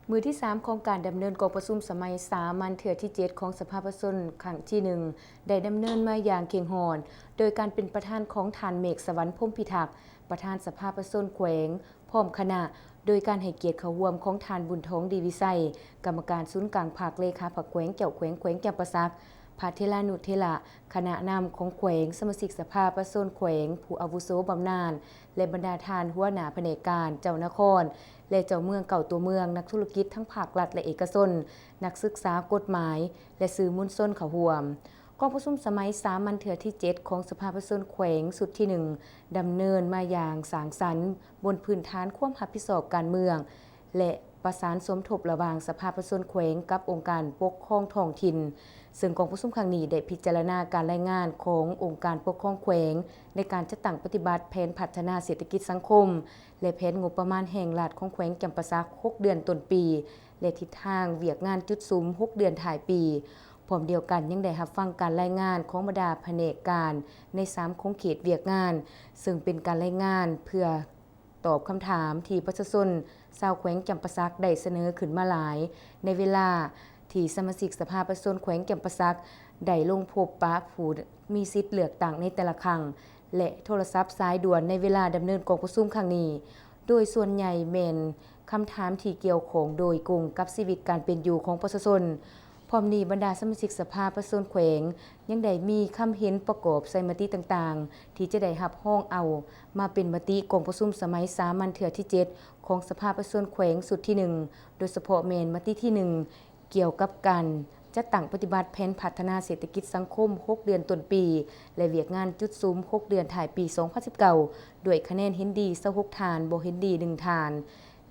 มือที่3ของการดำเนินกองประชุมสมัยสามัญเทื่อที่7ของสภาประชาชนครั้งที่1ได้ดำเนินมาอย่างเข้มข้นโดยการเป็นประธานของท่านเมฆสวรรค์พรหมพิทักษ์ประธานสภาประชาชนแขวงพร้อมคณะโดยการให้เกียรติเข้าร่วมของท่านบุญทองดีวิไสกรรมการศูนย์กลางภาคเลขาพรรคแขวงแก้วแขวงจำปาสักพระเทลานุเทระคณะนำของแขวงสมาชิกสภาประชาชนแขวงผู้อาวุโสบำนาญและบรรดาทานหัวหน้าแผนกการเจ้านครและเจ้าเมืองเก่าตัวเมืองนักธุรกิจทั้งภาครัฐและเอกชนนักศึกษากฎหมายและสื่อมวลชนเข้าร่วมกองประชุมสมัยสามัญเทื่อที่7ของสภาประชาชนแขวงสุดที่1ดำเนินมาอย่างสร้างสรรค์บนพื้นฐานความรับผิดชอบการเมืองและประสานสมทบระหว่างสภาประชาชนแขวงกับองค์การปกครองท้องถิ่นซึ่งกองประชุมครั้งนี้ได้พิจารณาการรายงานขององค์การปกครองแขวงในการจัดตั้งปฏิบัติแผนพัฒนาเศรษฐกิจสังคมและแผนงบประมาณแห่งรัฐของแขวงจำปาสัก6เดือนต้นปีและทิศทางเวียกงานจุดซุ้ม6เดือนท้ายปีพร้อมเดียวกันยังได้รับฟังการรายงานของบรรดาแผนกการใน3โครงเขตเวียกงานซึ่งเป็นการรายงานเพื่อตอบคำถามที่ประชาชนชาวแขวงจำปาสักได้เสนอขึ้นมาหลายในเวลาที่สมาชิกสภาประชาชนแขวงจำปาสักได้ลงพบปะผู้มีสิทธิ์เลือกตั้งในแต่ละครั้งและโทรศัพท์สายด่วนในเวลาดำเนินกองประชุมครั้งนี้โดยส่วนใหญ่แม่นคำถามที่เกี่ยวข้องโดยกลุ่มกับชีวิตการเป็นอยู่ของประชาชนพร้อมนี้บรรดาสมาชิกสภาประชาชนแขวงยังได้มีคำเห็นประกอบใส่มติต่างๆที่จะได้รับห้องเอามาเป็นมติกองประชุมสมัยสามัญเทื่อที่7ของสภาประชาชนแขวงสุดที่1โดยเฉพาะแม่นมติที่1เกี่ยวกับการจัดตั้งปฏิบัติแผนพัฒนาเศรษฐกิจสังคม6เดือนต้นปีและเวียกงานจุดซุ้ม6เดือนถ่ายปี2019ด้วยคะแนนเห็นดี26ฐานบ่เห็นดี1ฐาน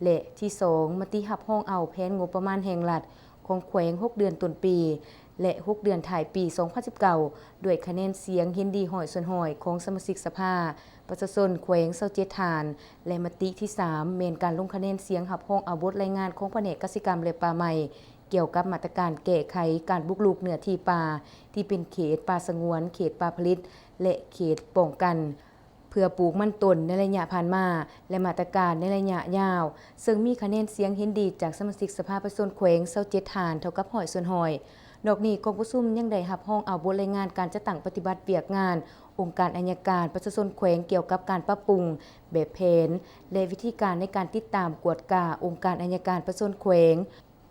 และที่2มติรับห้องเอาแผนงบประมาณแห่งรัฐของแขวง6เดือนต้นปีและ6เดือนถ่ายปี2019ด้วยคะแนนเสียงเห็นดี100ส่วน100ของสมาชิกสภาประชาชนแขวง27ฐานและมติที่3แม่นการลงคะแนนเสียงรับห้องเอาบทรายงานของแผนกกสิกรรมและป่าไม้เกี่ยวกับมาตรการแก้ไขการบุกรุกเนื้อที่ป่าที่เป็นเขตป่าสงวนเขตป่าผลิตและเขตป้องกันเพื่อปลูกมันต้นในระยะผ่านมาและมาตรการในระยะยาวซึ่งมีคะแนนเสียงเห็นดีจากสมาชิกสภาประชาชนแขวง27ฐานเท่ากับ100ส่วน100นอกนี้กองประชุมยังได้รับห้องเอาบทรายงานการจัดตั้งปฏิบัติเวียกงานองค์การอัยการประชาชนแขวงเกี่ยวกับการปรับปรุงแบบแผนและวิธีการในการติดตามกวดกาองค์การอัยการประชาชนแขวง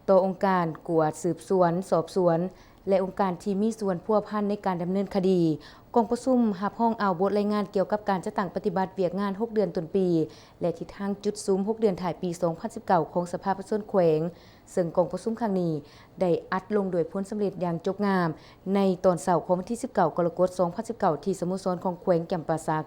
ต่อองค์การกวดสืบสวนสอบสวนและองค์การที่มีส่วนพัวพันในการดำเนินคดีกองประชุมรับห้องเอาบทรายงานเกี่ยวกับการจัดตั้งปฏิบัติเวียกงาน6เดือนต้นปีและทิศทางจุดซุ้ม6เดือนถ่ายปี2019ของสภาประชาชนแขวงซึ่งกองประชุมครั้งนี้ได้อัดลงโดยผลสำเร็จอย่างจบงามในตอนเช้าของวันที่19กรกฎาคม2019ที่สโมสรของแขวงจำปาสัก